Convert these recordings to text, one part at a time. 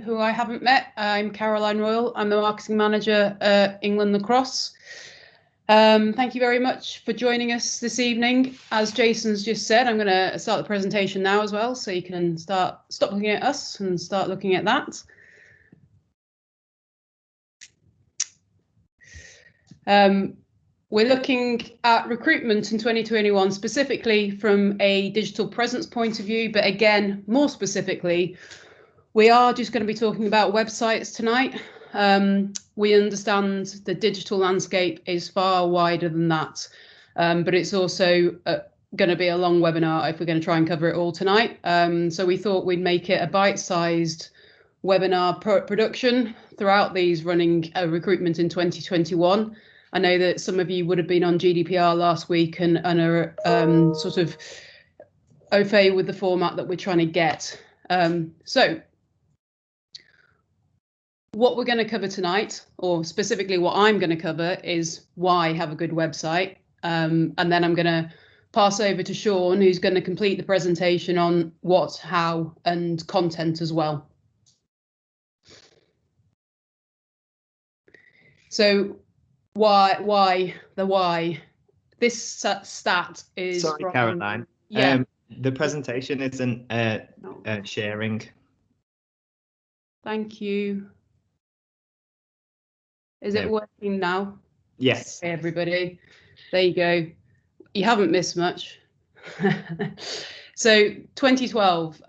who I haven't met. I'm Caroline Royal. I'm the marketing manager at England Lacrosse. Thank you very much for joining us this evening. As Jason's just said, I'm going to start the presentation now as well, so you can stop looking at us and start looking at that. We're looking at recruitment in 2021, specifically from a digital presence point of view, but again, more specifically, we are just going to be talking about websites tonight. We understand the digital landscape is far wider than that, but it's also going to be a long webinar if we're going to try and cover it all tonight. So we thought we'd make it a bite-sized webinar production throughout these running recruitment in 2021. I know that some of you would have been on GDPR last week and are sort of au fait with the format that we're trying to get. So what we're going to cover tonight, or specifically what I'm going to cover, is why have a good website. And then I'm going to pass over to Sean, who's going to complete the presentation on what, how, and content as well. So why? This stat is... Sorry, from, Caroline. Yeah. The presentation isn't sharing. Thank you. Is it working now? Yes. Okay, everybody. There you go. You haven't missed much. So 2012,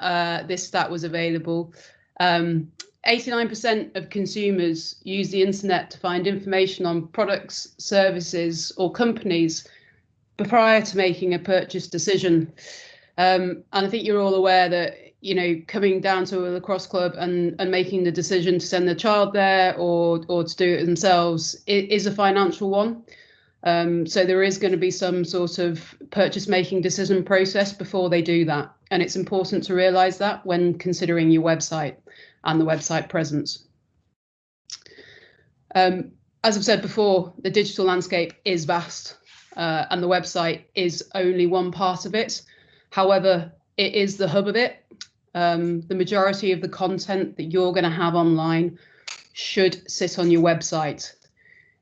this stat was available. 89% of consumers use the internet to find information on products, services, or companies prior to making a purchase decision. And I think you're all aware that, you know, coming down to a lacrosse club and making the decision to send their child there or to do it themselves is a financial one. So there is going to be some sort of purchase making decision process before they do that. And it's important to realise that when considering your website and the website presence. As I've said before, the digital landscape is vast and the website is only one part of it. However, it is the hub of it. The majority of the content that you're going to have online should sit on your website.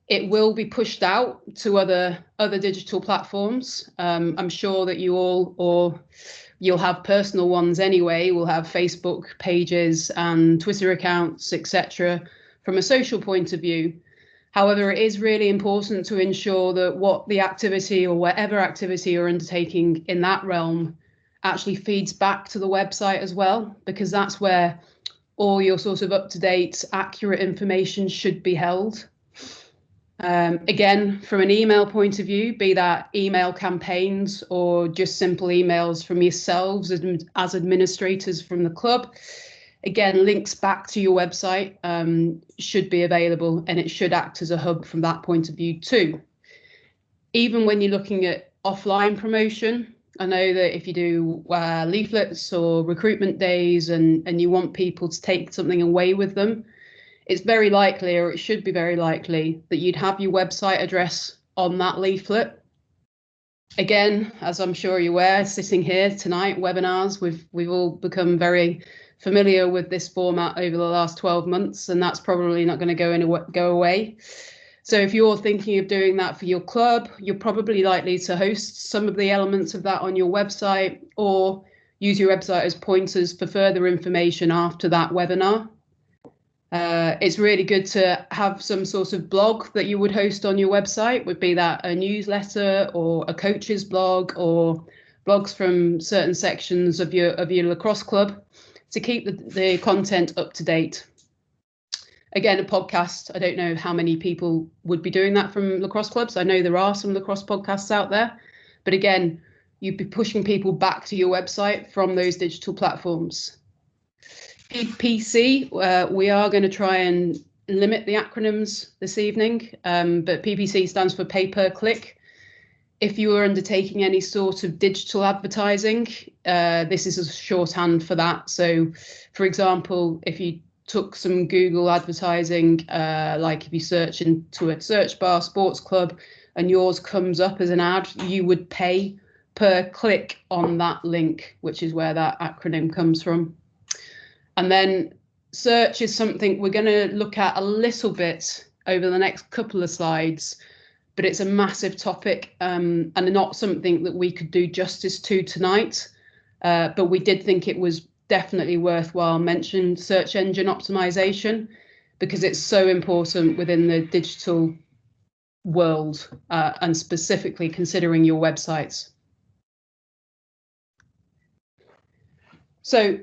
It will be pushed out to other digital platforms. I'm sure that you all, or you'll have personal ones anyway, will have Facebook pages and Twitter accounts, etc. from a social point of view. However, it is really important to ensure that what the activity or whatever activity you're undertaking in that realm actually feeds back to the website as well, because that's where all your sort of up-to-date, accurate information should be held. Again, from an email point of view, be that email campaigns or just simple emails from yourselves as administrators from the club, again, links back to your website should be available, and it should act as a hub from that point of view too. Even when you're looking at offline promotion, I know that if you do leaflets or recruitment days and you want people to take something away with them, it's very likely, or it should be very likely, that you'd have your website address on that leaflet. Again, as I'm sure you're aware, sitting here tonight, webinars, we've all become very familiar with this format over the last 12 months, and that's probably not going to go away. So if you're thinking of doing that for your club, you're probably likely to host some of the elements of that on your website, or use your website as pointers for further information after that webinar. It's really good to have some sort of blog that you would host on your website, would be that a newsletter or a coach's blog or blogs from certain sections of your lacrosse club to keep the content up to date. Again, a podcast, I don't know how many people would be doing that from lacrosse clubs. I know there are some lacrosse podcasts out there, but again, you'd be pushing people back to your website from those digital platforms. PPC, we are going to try and limit the acronyms this evening, but PPC stands for pay per click. If you are undertaking any sort of digital advertising, this is a shorthand for that. So, for example, if you took some Google advertising, like if you search into a search bar, sports club, and yours comes up as an ad, you would pay per click on that link, which is where that acronym comes from. And then search is something we're going to look at a little bit over the next couple of slides, but it's a massive topic and not something that we could do justice to tonight. But we did think it was definitely worthwhile mentioning search engine optimization, because it's so important within the digital world and specifically considering your websites. So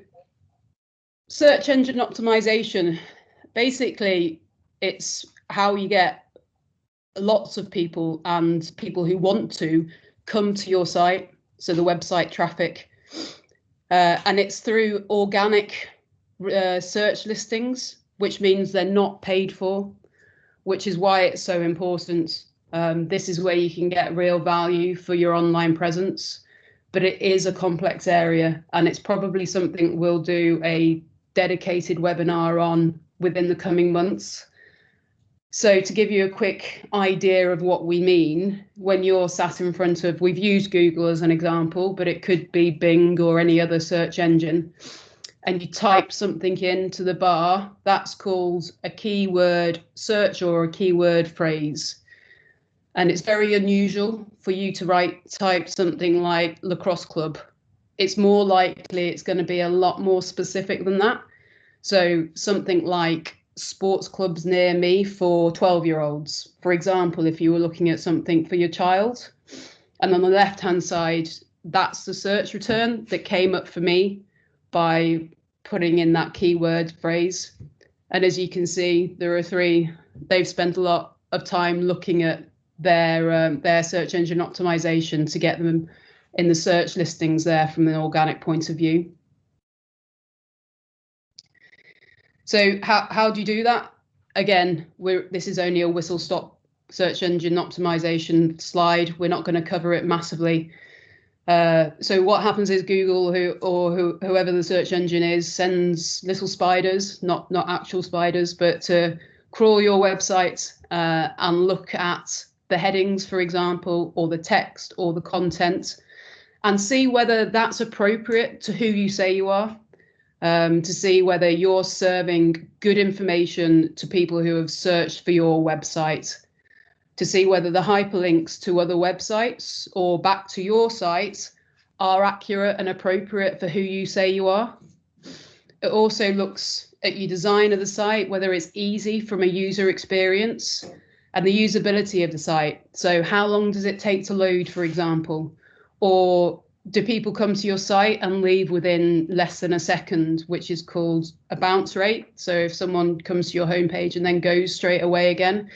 search engine optimization, basically it's how you get lots of people and people who want to come to your site, so the website traffic, and it's through organic search listings, which means they're not paid for, which is why it's so important. This is where you can get real value for your online presence, but it is a complex area, and it's probably something we'll do a dedicated webinar on within the coming months. So to give you a quick idea of what we mean, when you're sat in front of, we've used Google as an example, but it could be Bing or any other search engine, and you type something into the bar, that's called a keyword search or a keyword phrase. And it's very unusual for you to type something like Lacrosse Club. It's more likely it's going to be a lot more specific than that. So something like sports clubs near me for 12-year-olds, for example, if you were looking at something for your child. And on the left-hand side, that's the search return that came up for me by putting in that keyword phrase. And as you can see, there are three. They've spent a lot of time looking at their search engine optimization to get them in the search listings there from an organic point of view. So how do you do that? Again, this is only a whistle-stop search engine optimization slide. We're not going to cover it massively. So what happens is Google whoever the search engine is sends little spiders, not actual spiders, but to crawl your website and look at the headings, for example, or the text or the content, and see whether that's appropriate to who you say you are, to see whether you're serving good information to people who have searched for your website, to see whether the hyperlinks to other websites or back to your site are accurate and appropriate for who you say you are. It also looks at your design of the site, whether it's easy from a user experience, and the usability of the site. So how long does it take to load, for example? Or do people come to your site and leave within less than a second, which is called a bounce rate? So if someone comes to your homepage and then goes straight away again,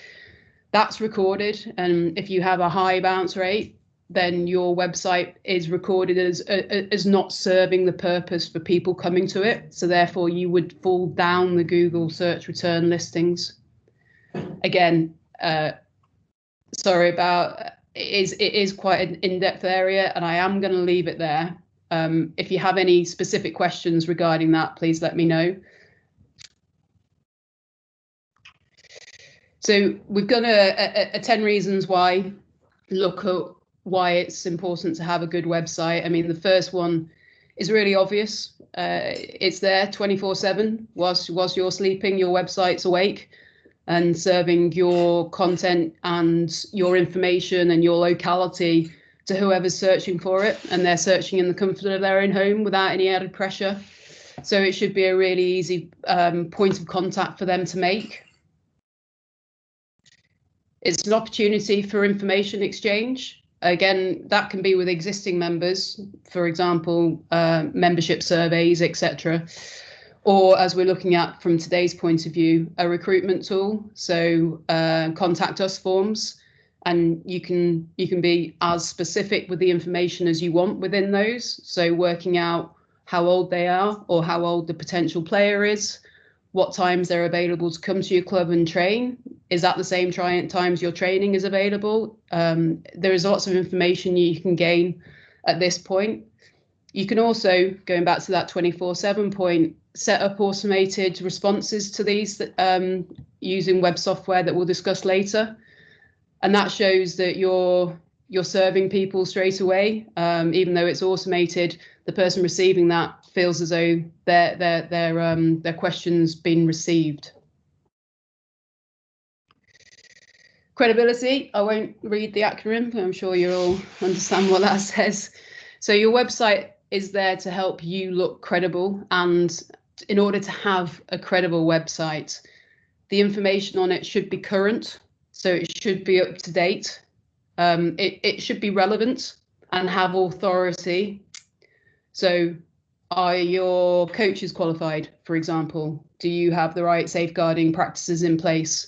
that's recorded. And if you have a high bounce rate, then your website is recorded as not serving the purpose for people coming to it. So therefore you would fall down the Google search return listings. Again, sorry about, it is quite an in-depth area, and I am going to leave it there. If you have any specific questions regarding that, please let me know. So we've got a 10 reasons why, look at why it's important to have a good website. I mean, the first one is really obvious. It's there 24/7. Whilst you're sleeping, your website's awake and serving your content and your information and your locality to whoever's searching for it, and they're searching in the comfort of their own home without any added pressure. So it should be a really easy point of contact for them to make. It's an opportunity for information exchange. Again, that can be with existing members, for example, membership surveys, etc. Or as we're looking at from today's point of view, a recruitment tool. So contact us forms, and you can be as specific with the information as you want within those. So working out how old they are or how old the potential player is, what times they're available to come to your club and train. Is that the same times your training is available? There is lots of information you can gain at this point. You can also, going back to that 24/7 point, set up automated responses to these using web software that we'll discuss later. And that shows that you're serving people straight away, even though it's automated. the person receiving that feels as though their question's been received. Credibility, I won't read the acronym, I'm sure you all understand what that says. So your website is there to help you look credible, and in order to have a credible website, the information on it should be current, so it should be up to date. It should be relevant and have authority. So are your coaches qualified, for example? Do you have the right safeguarding practices in place?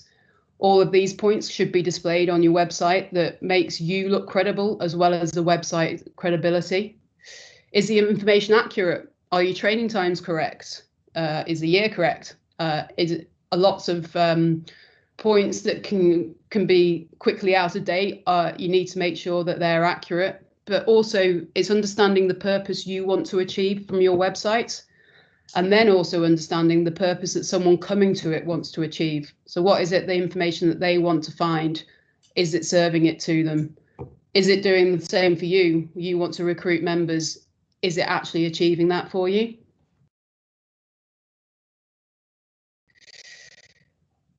All of these points should be displayed on your website that makes you look credible, as well as the website credibility. Is the information accurate? Are your training times correct? Is the year correct? Is it lots of points that can be quickly out of date? You need to make sure that they're accurate, but also it's understanding the purpose you want to achieve from your website, and then also understanding the purpose that someone coming to it wants to achieve. So what is it, the information that they want to find? Is it serving it to them? Is it doing the same for you? You want to recruit members. Is it actually achieving that for you?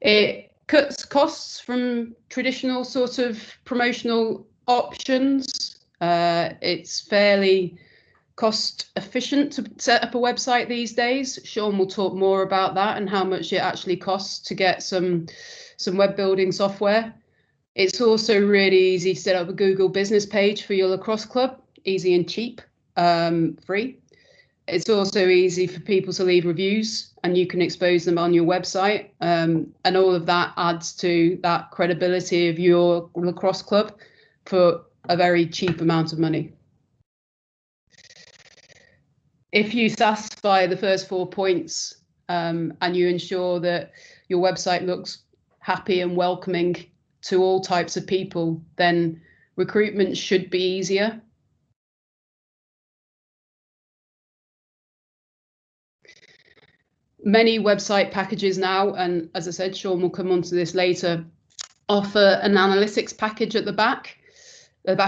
It cuts costs from traditional sort of promotional options. It's fairly cost efficient to set up a website these days. Sean will talk more about that and how much it actually costs to get some web building software. It's also really easy to set up a Google business page for your lacrosse club, easy and cheap, free. It's also easy for people to leave reviews, and you can expose them on your website. And all of that adds to that credibility of your lacrosse club for a very cheap amount of money. If you satisfy the first 4 points and you ensure that your website looks happy and welcoming to all types of people, then recruitment should be easier. Many website packages now, and as I said, Sean will come on to this later, offer an analytics package at the back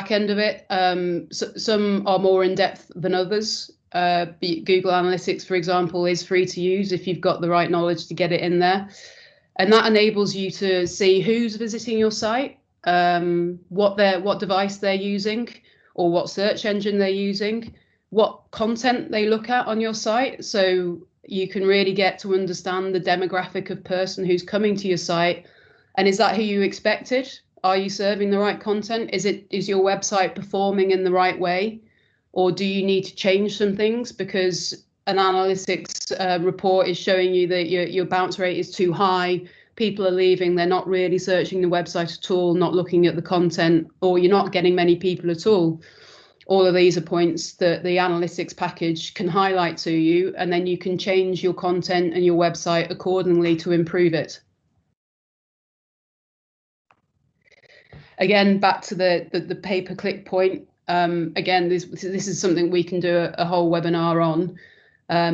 end of it. So some are more in depth than others. Google Analytics, for example, is free to use if you've got the right knowledge to get it in there. And that enables you to see who's visiting your site, what device they're using, or what search engine they're using, what content they look at on your site. So you can really get to understand the demographic of person who's coming to your site. And is that who you expected? Are you serving the right content? Is your website performing in the right way? Or do you need to change some things because an analytics report is showing you that your bounce rate is too high, people are leaving, they're not really searching the website at all, not looking at the content, or you're not getting many people at all? All of these are points that the analytics package can highlight to you, and then you can change your content and your website accordingly to improve it. Again, back to the pay-per-click point. Again, this is something we can do a whole webinar on,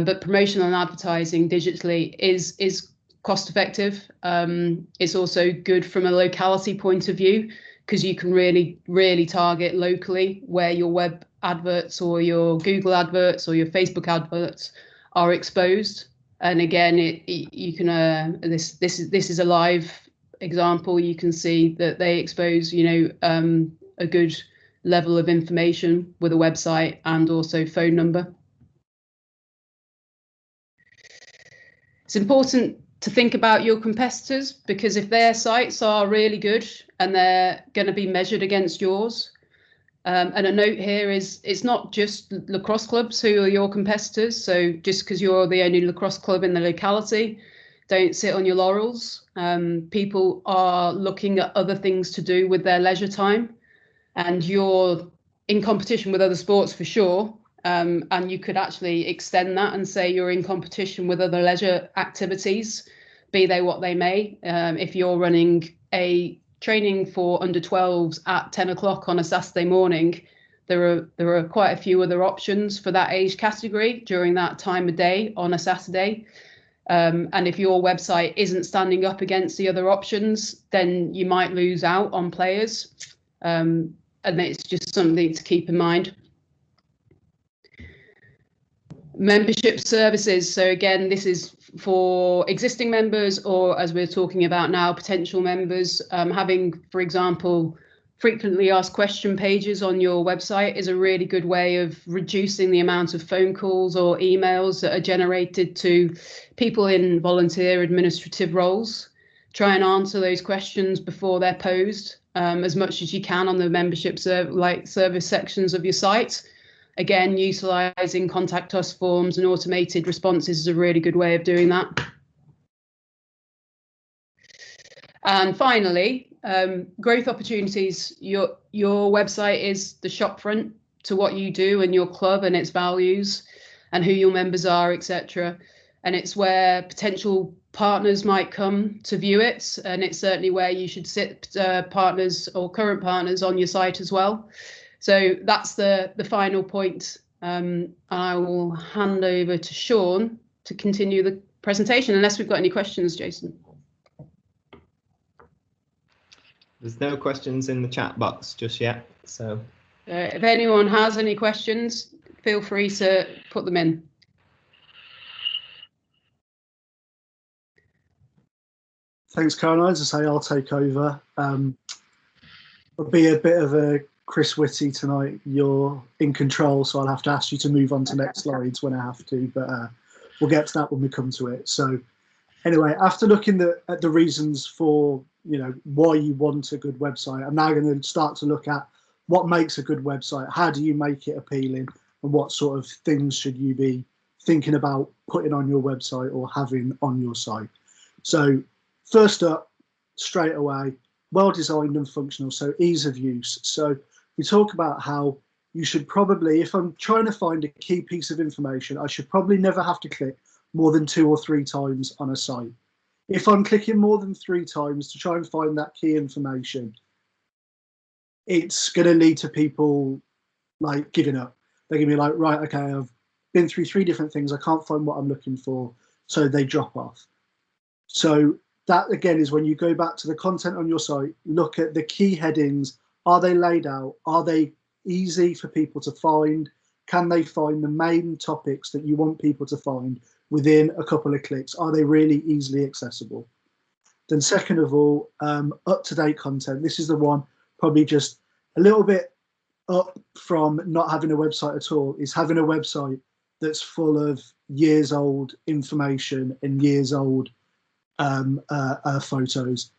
but promotional and advertising digitally is cost effective. It's also good from a locality point of view, because you can really target locally where your web adverts or your Google adverts or your Facebook adverts are exposed. And again, you can this is a live example. You can see that they expose a good level of information with a website and also phone number. It's important to think about your competitors, because if their sites are really good and they're going to be measured against yours, and a note here is it's not just lacrosse clubs who are your competitors. So just because you're the only lacrosse club in the locality, don't sit on your laurels. People are looking at other things to do with their leisure time, and you're in competition with other sports for sure. And you could actually extend that and say you're in competition with other leisure activities, be they what they may. If you're running a training for under 12s at 10 o'clock on a Saturday morning, there are quite a few other options for that age category during that time of day on a Saturday. And if your website isn't standing up against the other options, then you might lose out on players. And it's just something to keep in mind. Membership services. So again, this is for existing members, or as we're talking about now, potential members. Having, for example, frequently asked question pages on your website is a really good way of reducing the amount of phone calls or emails that are generated to people in volunteer administrative roles. Try and answer those questions before they're posed, as much as you can on the membership service sections of your site. Again, utilising contact us forms and automated responses is a really good way of doing that. And finally, growth opportunities. Your website is the shopfront to what you do and your club and its values and who your members are, etc. And it's where potential partners might come to view it. And it's certainly where you should sit partners or current partners on your site as well. So that's the final point. I will hand over to Sean to continue the presentation, unless we've got any questions, Jason. There's no questions in the chat box just yet, so. If anyone has any questions, feel free to put them in. Thanks, Caroline. As I say, I'll take over. I'll be a bit of a Chris Whitty tonight. You're in control, so I'll have to ask you to move on to next slides when I have to, but we'll get to that when we come to it. So anyway, after looking at the reasons for, why you want a good website, I'm now going to start to look at what makes a good website. How do you make it appealing, and what sort of things should you be thinking about putting on your website or having on your site? So first up, straight away, well designed and functional, so ease of use. So we talk about how you should probably, if I'm trying to find a key piece of information, I should probably never have to click more than 2 or 3 times on a site. If I'm clicking more than 3 times to try and find that key information, it's going to lead to people like giving up. They're going to be like, right, okay, I've been through 3 different things, I can't find what I'm looking for, so they drop off. So that again is when you go back to the content on your site, look at the key headings. Are they laid out? Are they easy for people to find? Can they find the main topics that you want people to find within a couple of clicks? Are they really easily accessible? Then second of all, up-to-date content. This is the one probably just a little bit up from not having a website at all, is having a website that's full of years old information and years old photos.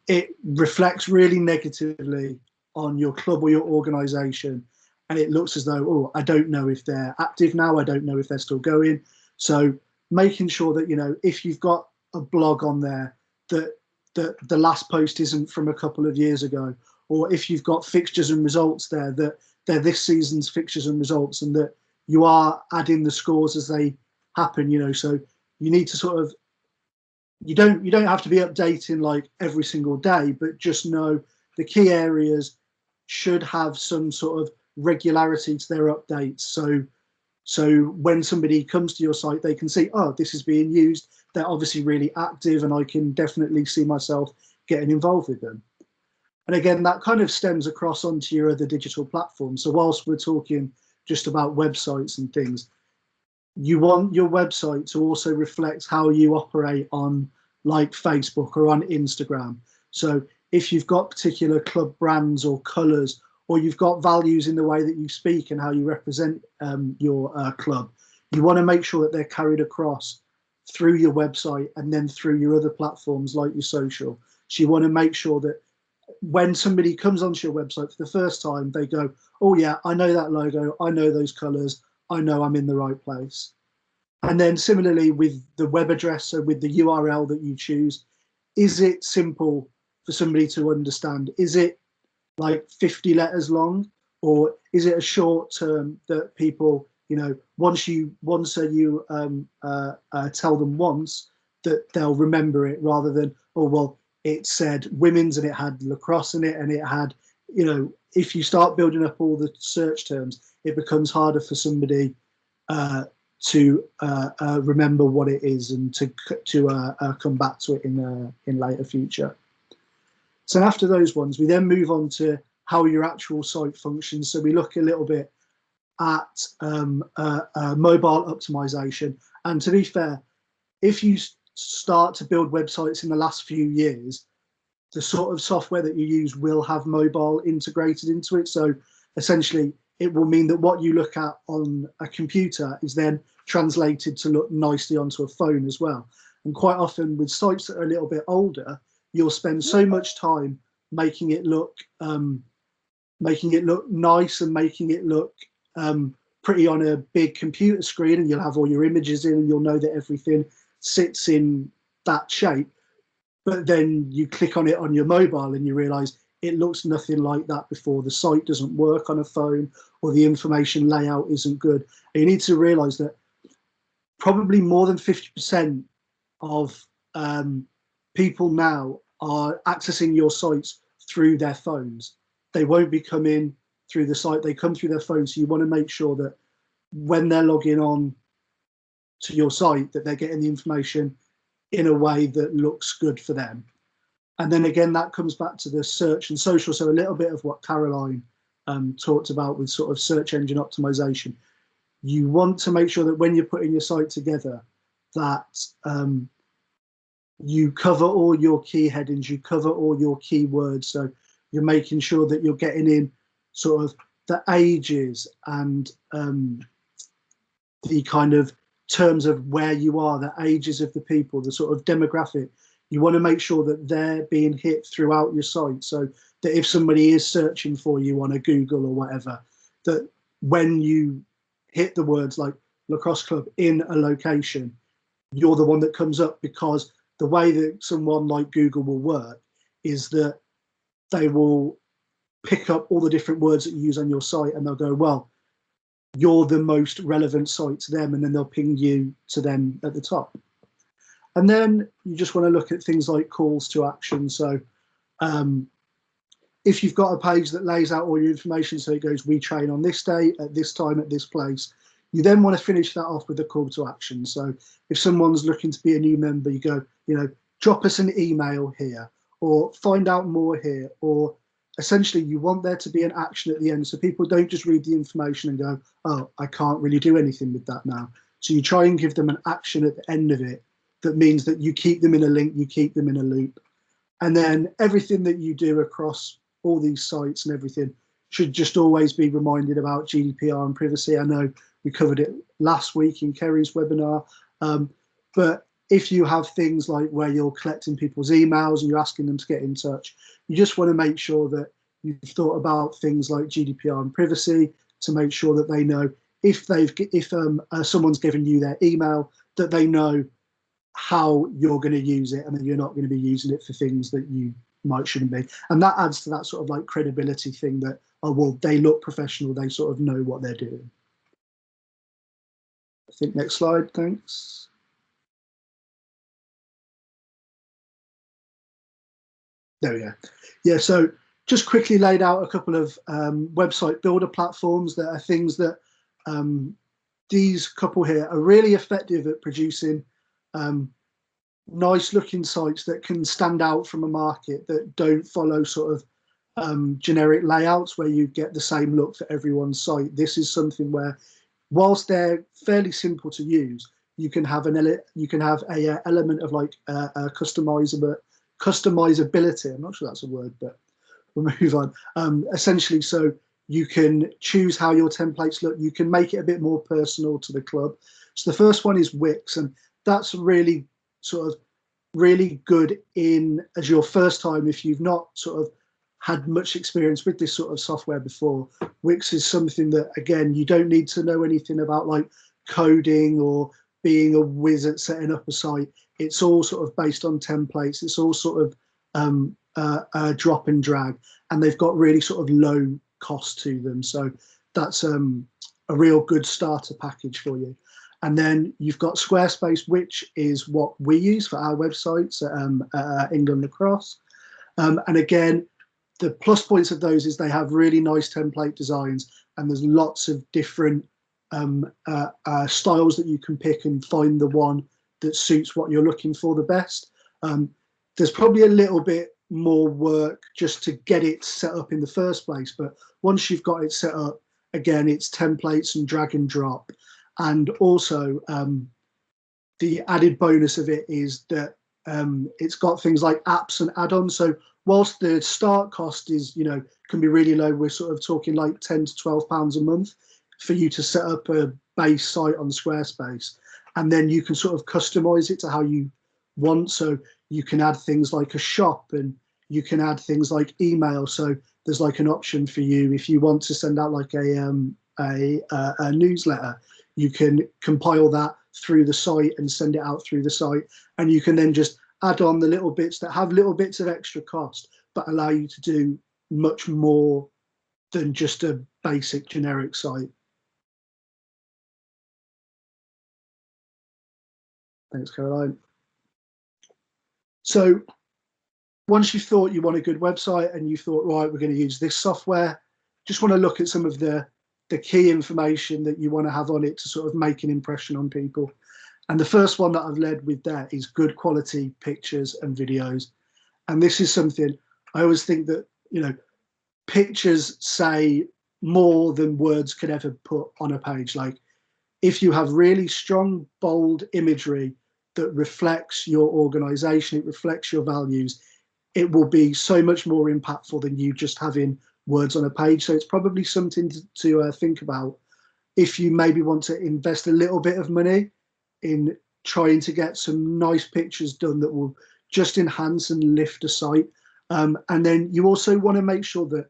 It reflects really negatively on your club or your organization, and it looks as though, oh, I don't know if they're active now, I don't know if they're still going. So making sure that, if you've got a blog on there, that the last post isn't from a couple of years ago, or if you've got fixtures and results there, that they're this season's fixtures and results, and that you are adding the scores as they happen. So you need to sort of, you don't have to be updating like every single day, but just know the key areas should have some sort of regularity to their updates. So when somebody comes to your site, they can see, oh, this is being used. They're obviously really active, and I can definitely see myself getting involved with them. And again, that kind of stems across onto your other digital platforms. So whilst we're talking just about websites and things, you want your website to also reflect how you operate on like Facebook or on Instagram. So if you've got particular club brands or colours, or you've got values in the way that you speak and how you represent your club, you want to make sure that they're carried across through your website and then through your other platforms like your social. So you want to make sure that when somebody comes onto your website for the first time, they go, oh yeah, I know that logo, I know those colours, I know I'm in the right place. And then similarly with the web address, so with the URL that you choose, is it simple for somebody to understand? Is it like 50 letters long, or is it a short term that people, once you tell them once, that they'll remember it, rather than, oh well, it said women's and it had lacrosse in it, and it had, if you start building up all the search terms, it becomes harder for somebody to remember what it is, and to come back to it in later future. So after those ones, we then move on to how your actual site functions. So we look a little bit at mobile optimization. And to be fair, if you start to build websites in the last few years, the sort of software that you use will have mobile integrated into it. So essentially, it will mean that what you look at on a computer is then translated to look nicely onto a phone as well. And quite often with sites that are a little bit older, you'll spend so much time making it look nice and making it look pretty on a big computer screen, and you'll have all your images in and you'll know that everything sits in that shape. But then you click on it on your mobile and you realize it looks nothing like that before. The site doesn't work on a phone, or the information layout isn't good. And you need to realize that probably more than 50% of people now are accessing your sites through their phones. They won't be coming through the site, they come through their phones. So you want to make sure that when they're logging on to your site, that they're getting the information in a way that looks good for them. And then again, that comes back to the search and social. So a little bit of what Caroline talked about with sort of search engine optimization. You want to make sure that when you're putting your site together, that you cover all your key headings, you cover all your keywords. So you're making sure that you're getting in sort of the ages and the kind of terms of where you are, the ages of the people, the sort of demographic. You want to make sure that they're being hit throughout your site, so that if somebody is searching for you on a Google or whatever, that when you hit the words like Lacrosse Club in a location, you're the one that comes up, because the way that someone like Google will work is that they will pick up all the different words that you use on your site and they'll go, well, you're the most relevant site to them, and then they'll ping you to them at the top. And then you just want to look at things like calls to action. So if you've got a page that lays out all your information, so it goes, we train on this day, at this time, at this place, you then want to finish that off with a call to action. So if someone's looking to be a new member, you go, drop us an email here, or find out more here, or essentially you want there to be an action at the end, so people don't just read the information and go, oh, I can't really do anything with that now. So you try and give them an action at the end of it that means that you keep them in a link, you keep them in a loop. And then everything that you do across all these sites and everything should just always be reminded about GDPR and privacy. I know we covered it last week in Kerry's webinar, but if you have things like where you're collecting people's emails and you're asking them to get in touch, you just want to make sure that you've thought about things like GDPR and privacy to make sure that they know if someone's given you their email, that they know how you're going to use it, and that you're not going to be using it for things that you shouldn't be. And that adds to that sort of like credibility thing that, oh, well, they look professional, they sort of know what they're doing. I think next slide, thanks. There we go. Yeah, so just quickly laid out a couple of website builder platforms that are things that these couple here are really effective at producing nice looking sites that can stand out from a market, that don't follow sort of generic layouts where you get the same look for everyone's site. This is something where, whilst they're fairly simple to use, you can have a element of like customizability. I'm not sure that's a word, but we'll move on. Essentially, so you can choose how your templates look. You can make it a bit more personal to the club. So the first one is Wix, and that's really sort of really good in as your first time if you've not sort of had much experience with this sort of software before. Wix is something that, again, you don't need to know anything about like coding or being a whiz at setting up a site. It's all sort of based on templates. It's all sort of drop and drag, and they've got really sort of low cost to them. So that's a real good starter package for you. And then you've got Squarespace, which is what we use for our websites at England Lacrosse. And again, the plus points of those is they have really nice template designs, and there's lots of different styles that you can pick and find the one that suits what you're looking for the best. There's probably a little bit more work just to get it set up in the first place, but once you've got it set up again, it's templates and drag and drop. And also the added bonus of it is that it's got things like apps and add-ons. So whilst the start cost is, can be really low, we're sort of talking like 10 to 12 pounds a month for you to set up a base site on Squarespace. And then you can sort of customize it to how you want. So you can add things like a shop, and you can add things like email. So there's like an option for you if you want to send out like a newsletter. You can compile that through the site and send it out through the site, and you can then just add on the little bits that have little bits of extra cost but allow you to do much more than just a basic generic site. Thanks, Caroline. So once you thought you want a good website and you thought, right, we're going to use this software, just want to look at some of the key information that you want to have on it to sort of make an impression on people. And the first one that I've led with there is good quality pictures and videos. And this is something I always think that, pictures say more than words could ever put on a page. Like if you have really strong, bold imagery that reflects your organization, it reflects your values, it will be so much more impactful than you just having words on a page. So it's probably something to think about if you maybe want to invest a little bit of money in trying to get some nice pictures done that will just enhance and lift a site. And then you also want to make sure that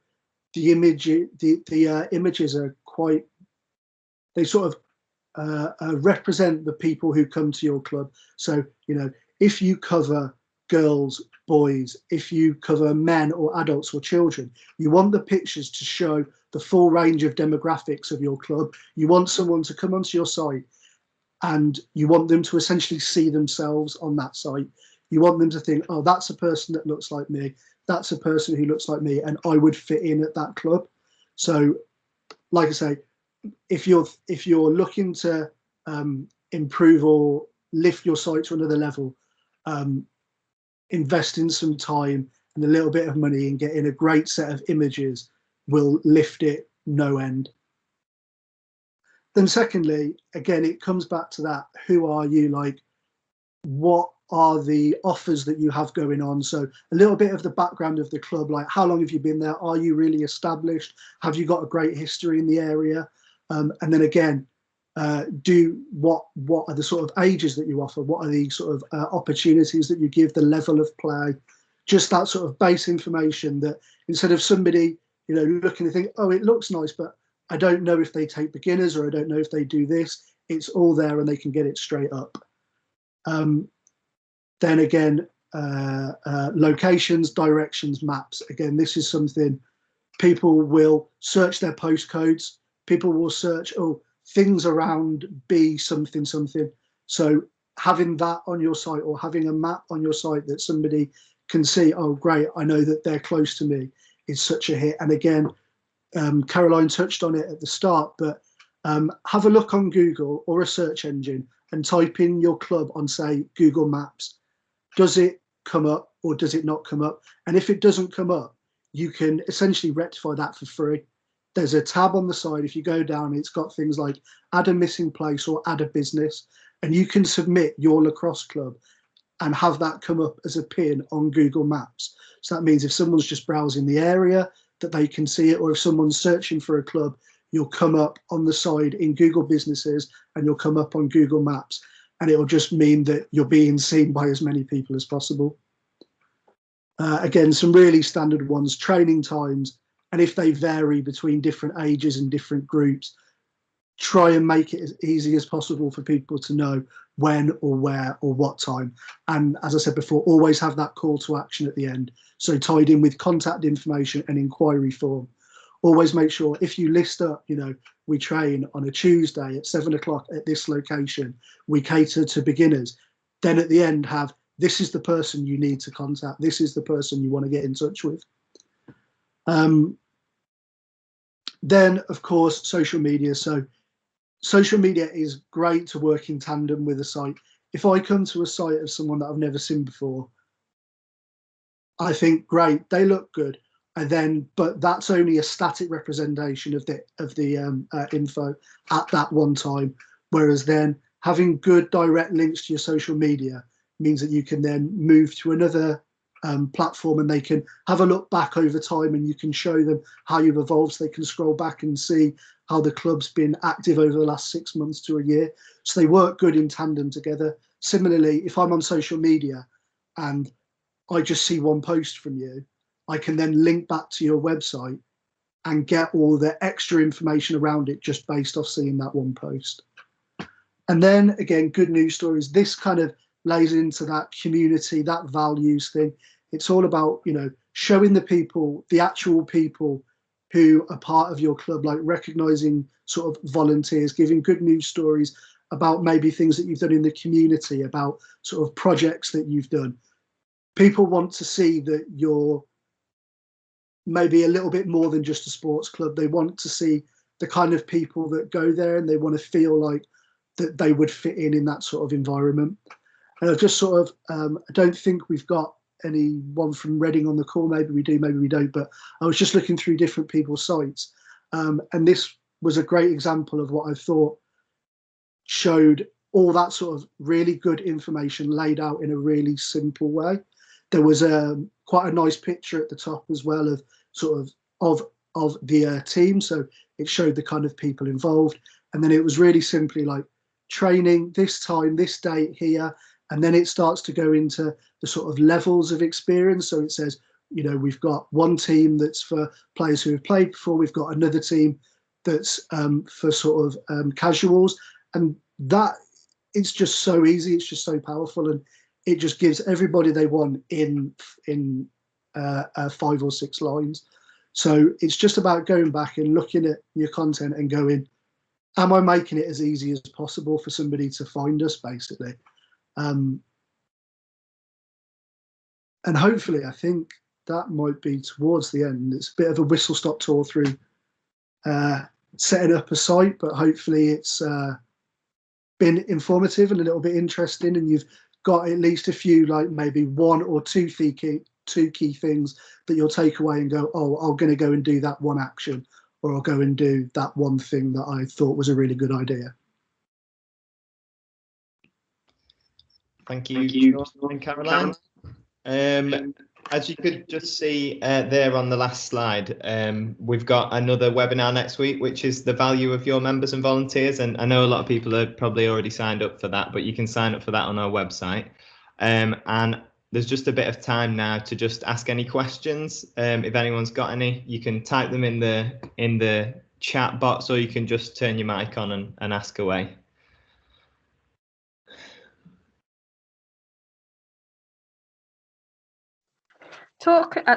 the images are quite, they sort of represent the people who come to your club. So, if you cover girls, boys, if you cover men or adults or children, you want the pictures to show the full range of demographics of your club. You want someone to come onto your site and you want them to essentially see themselves on that site. You want them to think, oh, that's a person that looks like me. That's a person who looks like me, and I would fit in at that club. So, like I say, if you're looking to improve or lift your site to another level, investing some time and a little bit of money and getting a great set of images will lift it no end. Then secondly, again, it comes back to that, who are you? Like, what are the offers that you have going on? So a little bit of the background of the club, like how long have you been there? Are you really established? Have you got a great history in the area? And then again, what are the sort of ages that you offer? What are the sort of opportunities that you give, the level of play? Just that sort of base information that instead of somebody, looking and think, oh, it looks nice, but I don't know if they take beginners or I don't know if they do this. It's all there and they can get it straight up. Then again, locations, directions, maps. Again, this is something people will search their postcodes. People will search, things around B something something. So having that on your site or having a map on your site that somebody can see, oh, great, I know that they're close to me, is such a hit. And again, Caroline touched on it at the start, but have a look on Google or a search engine and type in your club on, say, Google Maps. Does it come up or does it not come up? And if it doesn't come up, you can essentially rectify that for free. There's a tab on the side. If you go down, it's got things like add a missing place or add a business, and you can submit your lacrosse club and have that come up as a pin on Google Maps. So that means if someone's just browsing the area, that they can see it, or if someone's searching for a club, you'll come up on the side in Google Businesses and you'll come up on Google Maps, and it'll just mean that you're being seen by as many people as possible. Again, some really standard ones, training times, and if they vary between different ages and different groups, try and make it as easy as possible for people to know when or where or what time. And as I said before, always have that call to action at the end. So tied in with contact information and inquiry form. Always make sure if you list up, we train on a Tuesday at 7 o'clock at this location, we cater to beginners. Then at the end have, this is the person you need to contact. This is the person you want to get in touch with. Then, of course, social media. So social media is great to work in tandem with a site. If I come to a site of someone that I've never seen before, I think, great, they look good. and then but that's only a static representation of the info at that one time. Whereas then having good direct links to your social media means that you can then move to another platform, and they can have a look back over time, and you can show them how you've evolved. So they can scroll back and see how the club's been active over the last 6 months to a year. So they work good in tandem together. Similarly, if I'm on social media and I just see one post from you, I can then link back to your website and get all the extra information around it just based off seeing that one post. And then again, good news stories. This kind of lays into that community, that values thing. It's all about, you know, showing the people, the actual people who are part of your club, like recognizing sort of volunteers, giving good news stories about maybe things that you've done in the community, about sort of projects that you've done. People want to see that you're maybe a little bit more than just a sports club. They want to see the kind of people that go there, and they want to feel like that they would fit in that sort of environment. And I just sort of, I don't think we've got anyone from Reading on the call. Maybe we do, maybe we don't. But I was just looking through different people's sites. And this was a great example of what I thought showed all that sort of really good information laid out in a really simple way. There was quite a nice picture at the top as well of sort of the team. So it showed the kind of people involved. And then it was really simply like training this time, this date here. And then it starts to go into the sort of levels of experience. So it says, you know, we've got one team that's for players who have played before. We've got another team that's for sort of casuals. And that, it's just so easy. It's just so powerful. And it just gives everybody they want in 5 or 6 lines. So it's just about going back and looking at your content and going, am I making it as easy as possible for somebody to find us, basically? And hopefully, I think that might be towards the end. It's a bit of a whistle-stop tour through setting up a site, but hopefully it's been informative and a little bit interesting, and you've got at least a few, like maybe 1 or 2 key things that you'll take away and go, oh, I'm going to go and do that one action, or I'll go and do that one thing that I thought was a really good idea. Thank you, Sean and Caroline. As you could just see there on the last slide, we've got another webinar next week, which is the value of your members and volunteers. And I know a lot of people are probably already signed up for that, but you can sign up for that on our website. And there's just a bit of time now to just ask any questions. If anyone's got any, you can type them in the chat box, or you can just turn your mic on and ask away.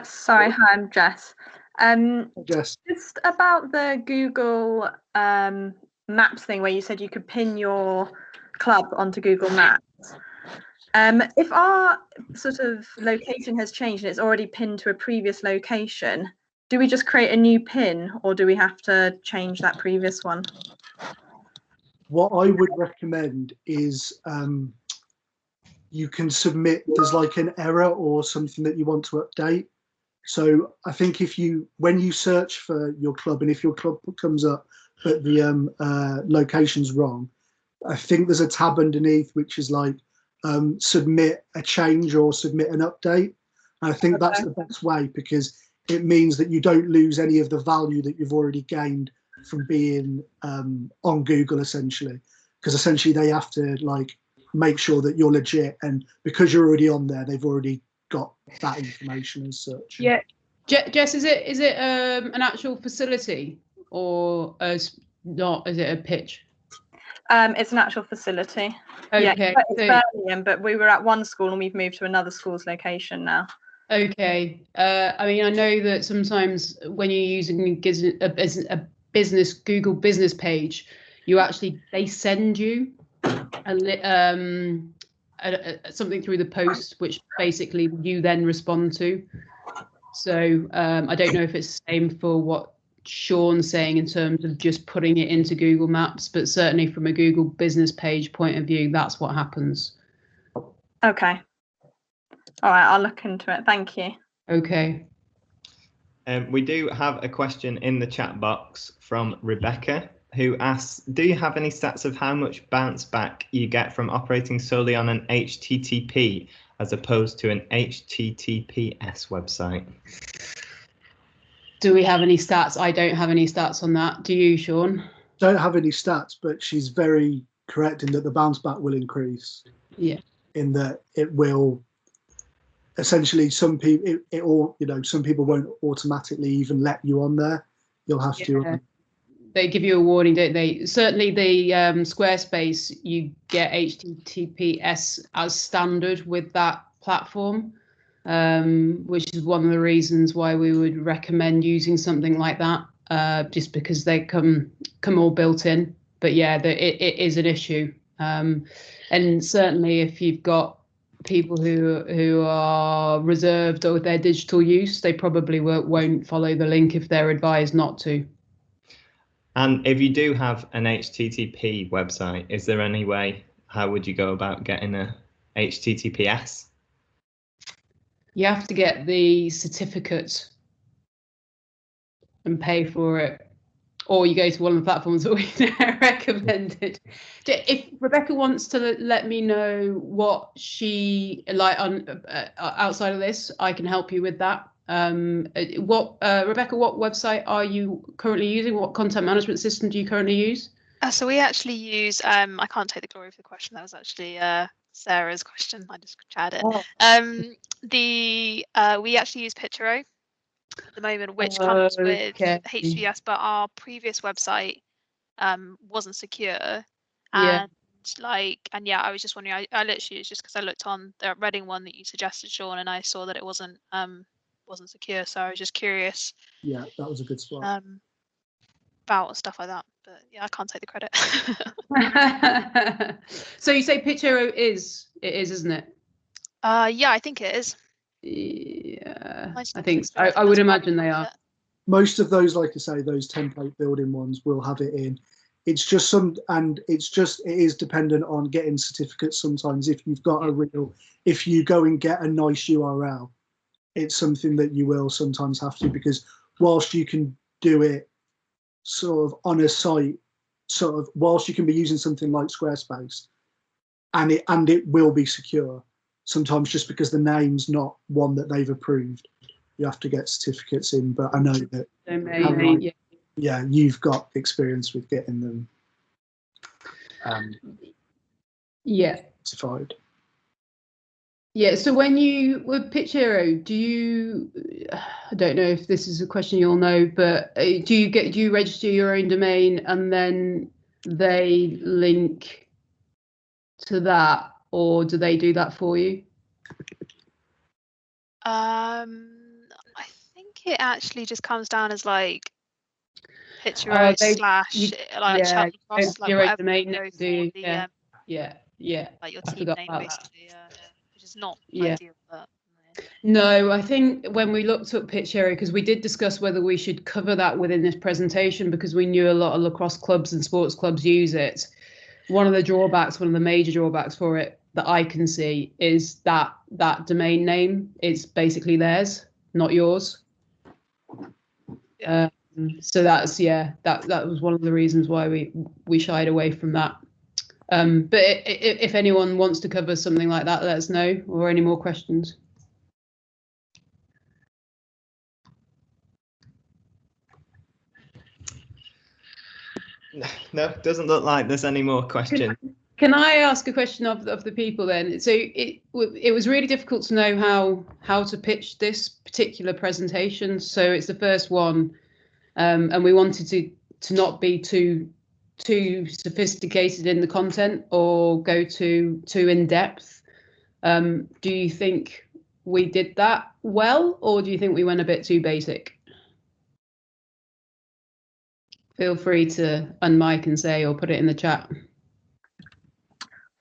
Sorry, hi, I'm Jess. Jess. Just about the Google Maps thing where you said you could pin your club onto Google Maps. If our sort of location has changed and it's already pinned to a previous location, do we just create a new pin, or do we have to change that previous one? What I would recommend is you can submit, there's like an error or something that you want to update. So I think when you search for your club, and if your club comes up but the location's wrong, I think there's a tab underneath which is like submit a change or submit an update. And I think that's the best way, because it means that you don't lose any of the value that you've already gained from being on Google, essentially, because essentially they have to like make sure that you're legit, and because you're already on there, they've already got that information as such. Yeah, Jess, is it an actual facility, or not? Is it a pitch? It's an actual facility. Okay, yeah, it's Birmingham, but we were at one school and we've moved to another school's location now. Okay. I mean, I know that sometimes when you're using a business Google business page, they send you something through the post, which basically you then respond to. So I don't know if it's the same for what Sean's saying in terms of just putting it into Google Maps, but certainly from a Google business page point of view, that's what happens. Okay. All right, I'll look into it. Thank you. Okay. We do have a question in the chat box from Rebecca, who asks, do you have any stats of how much bounce back you get from operating solely on an HTTP as opposed to an HTTPS website? Do we have any stats? I don't have any stats on that. Do you, Sean? Don't have any stats, but she's very correct in that the bounce back will increase. Yeah. In that it will essentially, some people some people won't automatically even let you on there. You'll have to. They give you a warning, don't they? Certainly, the Squarespace, you get HTTPS as standard with that platform, which is one of the reasons why we would recommend using something like that, just because they come all built in. But yeah, it is an issue, and certainly if you've got people who are reserved with their digital use, they probably won't follow the link if they're advised not to. And if you do have an HTTP website, is there any way, how would you go about getting a HTTPS? You have to get the certificate and pay for it, or you go to one of the platforms that we recommended. If Rebecca wants to let me know what she like on outside of this, I can help you with that. Rebecca, what website are you currently using? What content management system do you currently use? So we actually use, I can't take the glory for the question. That was actually Sarah's question. I just chatted it. We actually use Picturo at the moment, which comes with HTTPS, but our previous website wasn't secure. Yeah. And I was just wondering, I literally, it's just because I looked on the Reading one that you suggested, Sean, and I saw that it wasn't secure, so I was just curious. Yeah, that was a good spot. About stuff like that, but yeah, I can't take the credit. So you say Picturo isn't it? Yeah, I think it is. Yeah, I think so. I would imagine they are. Most of those, like I say, those template building ones will have it in. It's just it is dependent on getting certificates sometimes. If you've got if you go and get a nice URL, it's something that you will sometimes have to, because whilst you can do it sort of on a site, sort of whilst you can be using something like Squarespace and it will be secure, sometimes just because the name's not one that they've approved, you have to get certificates in. But I know that you've got experience with getting them certified. Yeah, so when you with Picturo, do you? I don't know if this is a question you'll know, but do you register your own domain and then they link to that, or do they do that for you? I think it actually just comes down as like Picturo / Lacrosse, like your own whatever domain name, do you? Yeah. Like your team name, basically. Which is not ideal, but. No, I think when we looked at Picturo, because we did discuss whether we should cover that within this presentation, because we knew a lot of lacrosse clubs and sports clubs use it. One of the major drawbacks for it that I can see is that domain name is basically theirs, not yours. So that's that was one of the reasons why we shied away from that. But if anyone wants to cover something like that, let us know. Or any more questions? No, doesn't look like there's any more questions. Can I ask a question of the people then? So it was really difficult to know how to pitch this particular presentation. So it's the first one, and we wanted to not be too sophisticated in the content or go too in depth. Do you think we did that well, or do you think we went a bit too basic? Feel free to unmic and say, or put it in the chat.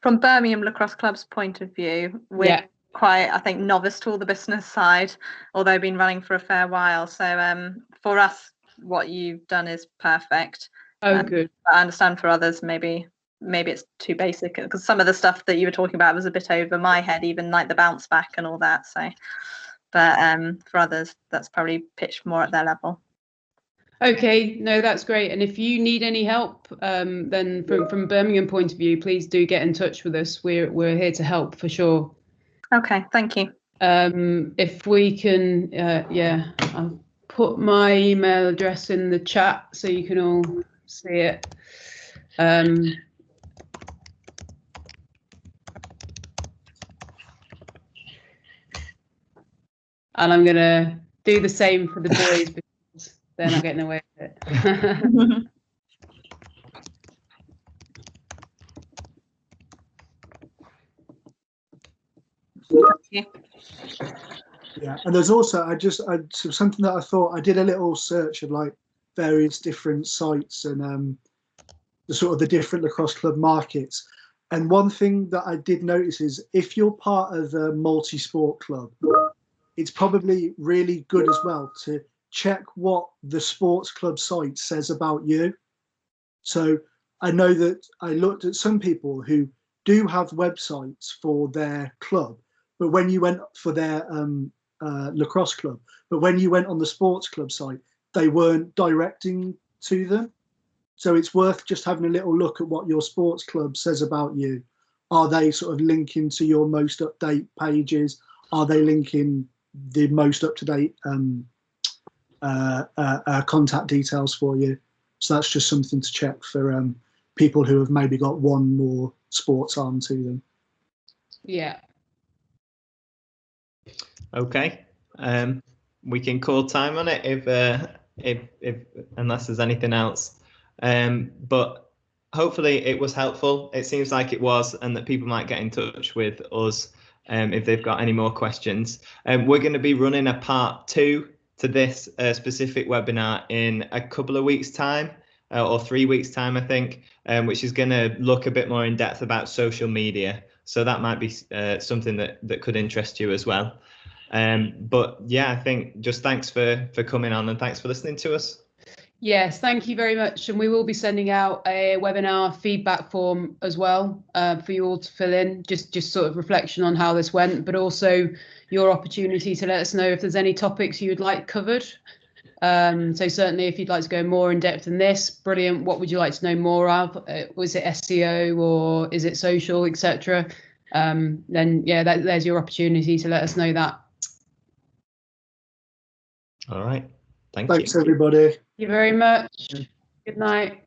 From Birmingham Lacrosse Club's point of view, we're quite, I think, novice to all the business side, although been running for a fair while. So for us, what you've done is perfect. Oh, good. But I understand for others, maybe it's too basic, because some of the stuff that you were talking about was a bit over my head, even like the bounce back and all that. So but for others, that's probably pitched more at their level. Okay, no, that's great. And if you need any help, then from Birmingham point of view, please do get in touch with us. We're here to help for sure. Okay, thank you. If we can, yeah, I'll put my email address in the chat so you can all see it. And I'm going to do the same for the boys because they're not getting away with it. Yeah, and there's also so something that I thought, I did a little search of like various different sites and the sort of the different lacrosse club markets. And one thing that I did notice is if you're part of a multi-sport club, it's probably really good as well to check what the sports club site says about you. So I know that I looked at some people who do have websites for their club, but when you went for their lacrosse club, but when you went on the sports club site, they weren't directing to them. So it's worth just having a little look at what your sports club says about you. Are they sort of linking to your most up-to-date pages? Are they linking the most up-to-date contact details for you? So that's just something to check for people who have maybe got one more sports arm to them. Yeah. Okay. We can call time on it if unless there's anything else. But hopefully it was helpful. It seems like it was, and that people might get in touch with us if they've got any more questions. We're going to be running a part 2 to this specific webinar in a couple of weeks' time, or 3 weeks' time, I think, which is going to look a bit more in depth about social media. So that might be something that could interest you as well. But yeah, I think just thanks for coming on, and thanks for listening to us. Yes, thank you very much. And we will be sending out a webinar feedback form as well for you all to fill in, just sort of reflection on how this went, but also your opportunity to let us know if there's any topics you would like covered. So certainly if you'd like to go more in depth in this, brilliant. What would you like to know more of? Was it SEO or is it social, etc.? Then yeah, there's your opportunity to let us know that. All right. Thanks, everybody. Thank you very much. Good night.